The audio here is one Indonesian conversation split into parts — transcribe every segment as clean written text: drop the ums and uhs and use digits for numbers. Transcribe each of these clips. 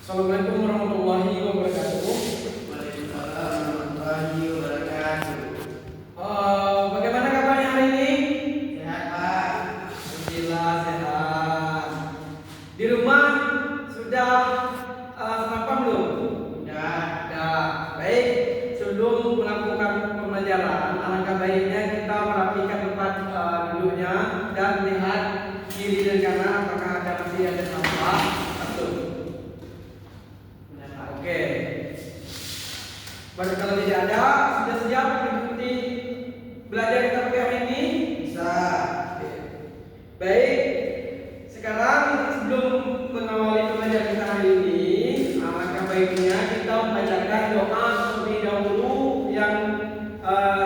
Assalamualaikum warahmatullahi wabarakatuh. Waalaikumsalam warahmatullahi wabarakatuh. Bagaimana kabarnya hari ini? Sehat, Pak? Alhamdulillah sehat. Di rumah sudah sarapan belum? Sudah. Baik. Sebelum melakukan pembelajaran, alangkah baiknya kita merapikan tempat duduknya dan melihat kiri dan kanan apakah masih ada sampah. Oke. Kalau tidak ada, sudah siap mengikuti belajar kita pada hari ini? Bisa. Baik. Sekarang sebelum mengawali pembelajaran kita hari ini, alangkah baiknya kita membacakan doa terlebih dahulu yang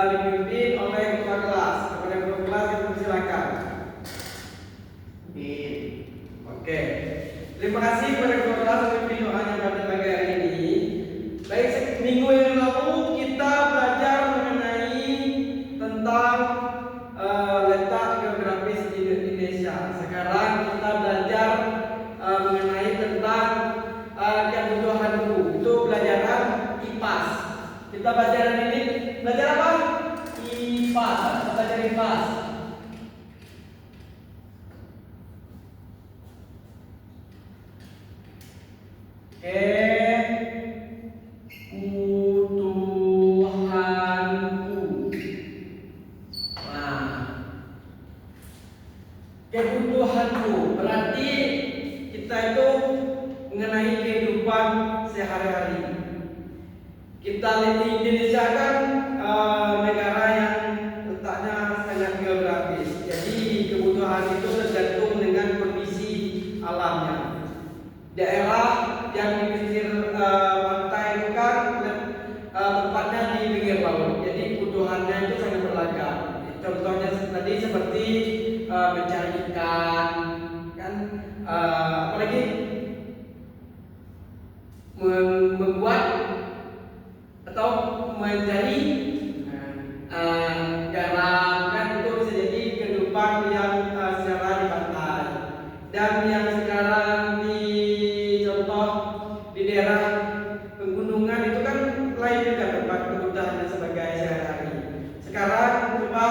dipimpin oleh ketua kelas. Kepada ketua kelas kita persilakan. Amin. Oke. Terima kasih kepada ketua kelas yang memimpin doanya pada pagi hari ini. Baik, minggu yang lalu kita belajar mengenai tentang letak geografis di Indonesia. Sekarang kita belajar mengenai tentang kebutuhanku. Itu pelajaran IPAS. Kita belajar ini belajar apa? IPAS. Kita belajar IPAS. Kebutuhanku berarti kita itu mengenai kehidupan sehari-hari. Kita lihat di Indonesia kan negara yang letaknya sangat geografis. Jadi kebutuhan itu tergantung dengan kondisi alamnya. Daerah yang di pinggir pantai itu kan tempatnya di pinggir laut. Jadi kebutuhannya itu sangat beragam. Contohnya tadi seperti mencari ikan, kan, apalagi membuat atau mencari garam, kan itu bisa jadi kehidupan yang secara di pantai. Dan yang sekarang di contoh di daerah pegunungan itu kan lain juga tempat kebutuhannya sebagai sehari-hari. Sekarang coba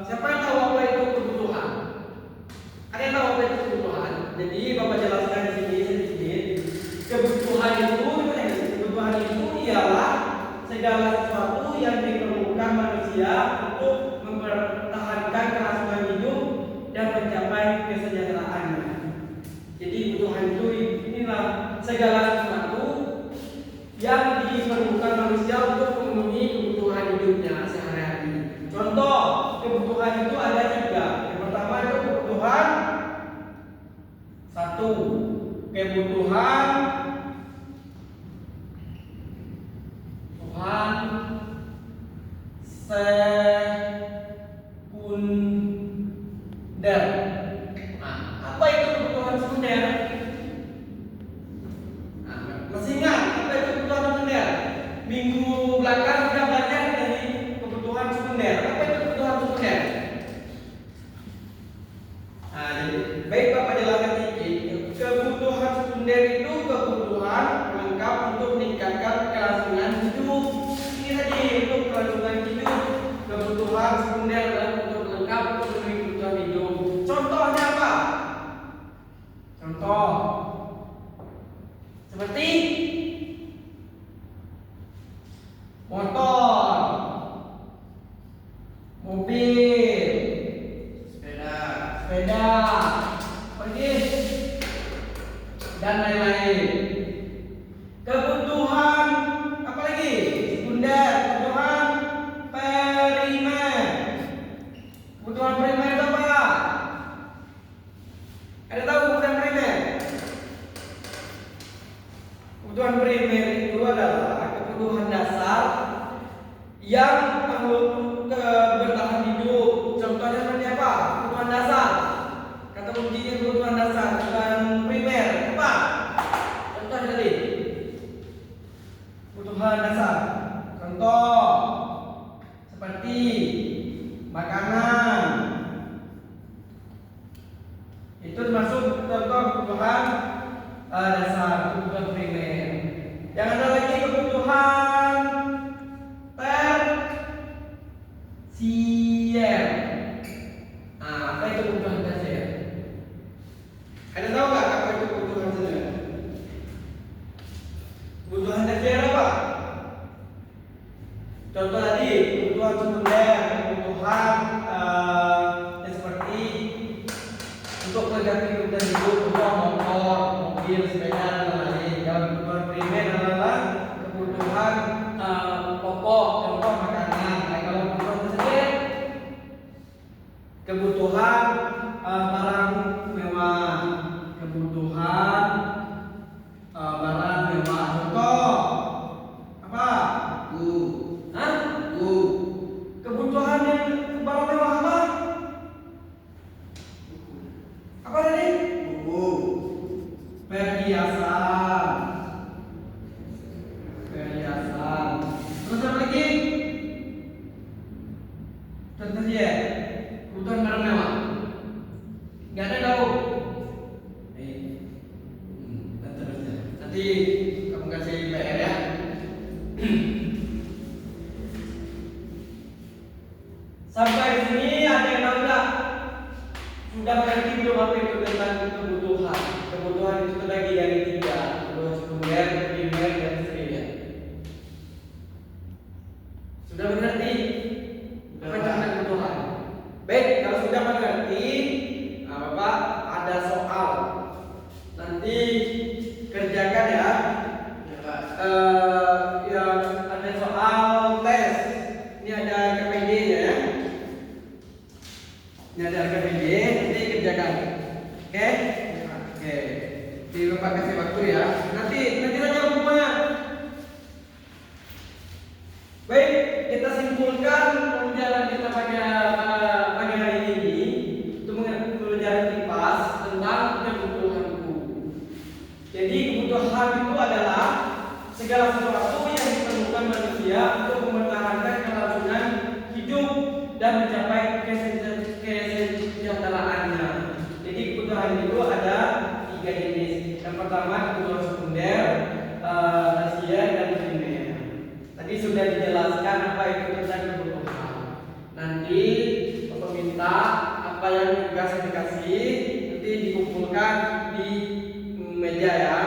siapa yang tahu apa itu kebutuhan? Ada yang tahu apa itu kebutuhan? Jadi Bapak jelaskan di sini sedikit. Kebutuhan itu ialah segala sesuatu yang diperlukan manusia untuk mempertahankan kelangsungan hidup dan mencapai kesejahteraannya. Jadi kebutuhan itu inilah segala sesuatu yang diperlukan manusia untuk memenuhi kebutuhan hidupnya sehari-hari. Contoh kebutuhan itu ada tiga. Yang pertama itu kebutuhan satu, kebutuhan sekunder. Nah, apa itu kebutuhan sekunder? Nah, masih ingat apa itu kebutuhan sekunder? Minggu belakang sudah belajar dari kebutuhan sekunder. Apa itu kebutuhan sekunder? Nah, jadi baik Bapak jelaskan sedikit. Kebutuhan sekunder itu kebutuhan lengkap untuk meningkatkan kelangsungan hidup. Ini tadi untuk kelangsungan hidup. Kebutuhan sekunder adalah untuk lengkap untuk memenuhi kebutuhan hidup. Contohnya apa? Contoh seperti motor, mobil, sepeda, pergi dan lain-lain. Kebutuhan apa lagi? Sekunder, kebutuhan primer. Kebutuhan primer itu apa? Ada tahu kebutuhan primer? Kebutuhan primer itu adalah kebutuhan dasar yang perlu bertahan hidup. Contohnya seperti apa? Kebutuhan dasar. Kata kuncinya kebutuhan dasar. Kebutuhan primer apa? Contohnya tadi. Kebutuhan dasar. Contoh seperti makanan. Itu termasuk contoh kebutuhan mobil, sepeda dan lain-lain. Kalau kebutuhan primer adalah kebutuhan pokok, contoh makanan. Nah, kalau kebutuhan tersebut kebutuhan barang mewah, kebutuhan barang mewah. Contoh apa? Buku. Hah? Buku. Kebutuhan yang barang mewah apa? Apa tadi? Buku. Perhiasan. Perhiasan. Terus apa lagi? Contohnya, kebutuhan barang mewah. Gak ada tahu. Dan terusnya. Nanti kamu kasih PR ya. Sampai sini ada yang tahu nggak? Sudah mengerti belum apa itu tentang kebutuhan? Kebutuhan itu terbagi dari 3, kebutuhan sekunder, primer, dan tersier. Sudah mengerti apa itu tentang kebutuhan? Baik, kalau sudah mengerti, Bapak ada soal. Nanti kerjakan ya. Ya, Pak. Yang ada soal tes. Ini ada KPD ya. Ini ada KPD, nanti kerjakan. Oke? Oke. Jadi Bapak kasih waktu ya. Nanti saja hukumannya. Baik, kita simpulkan pembelajaran kita pada hari ini untuk pembelajaran kipas tentang kebutuhanku. Jadi kebutuhan itu adalah segala sesuatu yang diperlukan manusia untuk mempertahankan kelangsungan hidup dan mencapai kesejahteraannya. Jadi kebutuhan itu ada 3 jenis. Yang pertama kebutuhan sekunder, tersier, dan primer. Tadi sudah dijelaskan apa itu tentang kebutuhan. Nanti Bapak minta apa yang tugas dikasih nanti dikumpulkan di meja ya.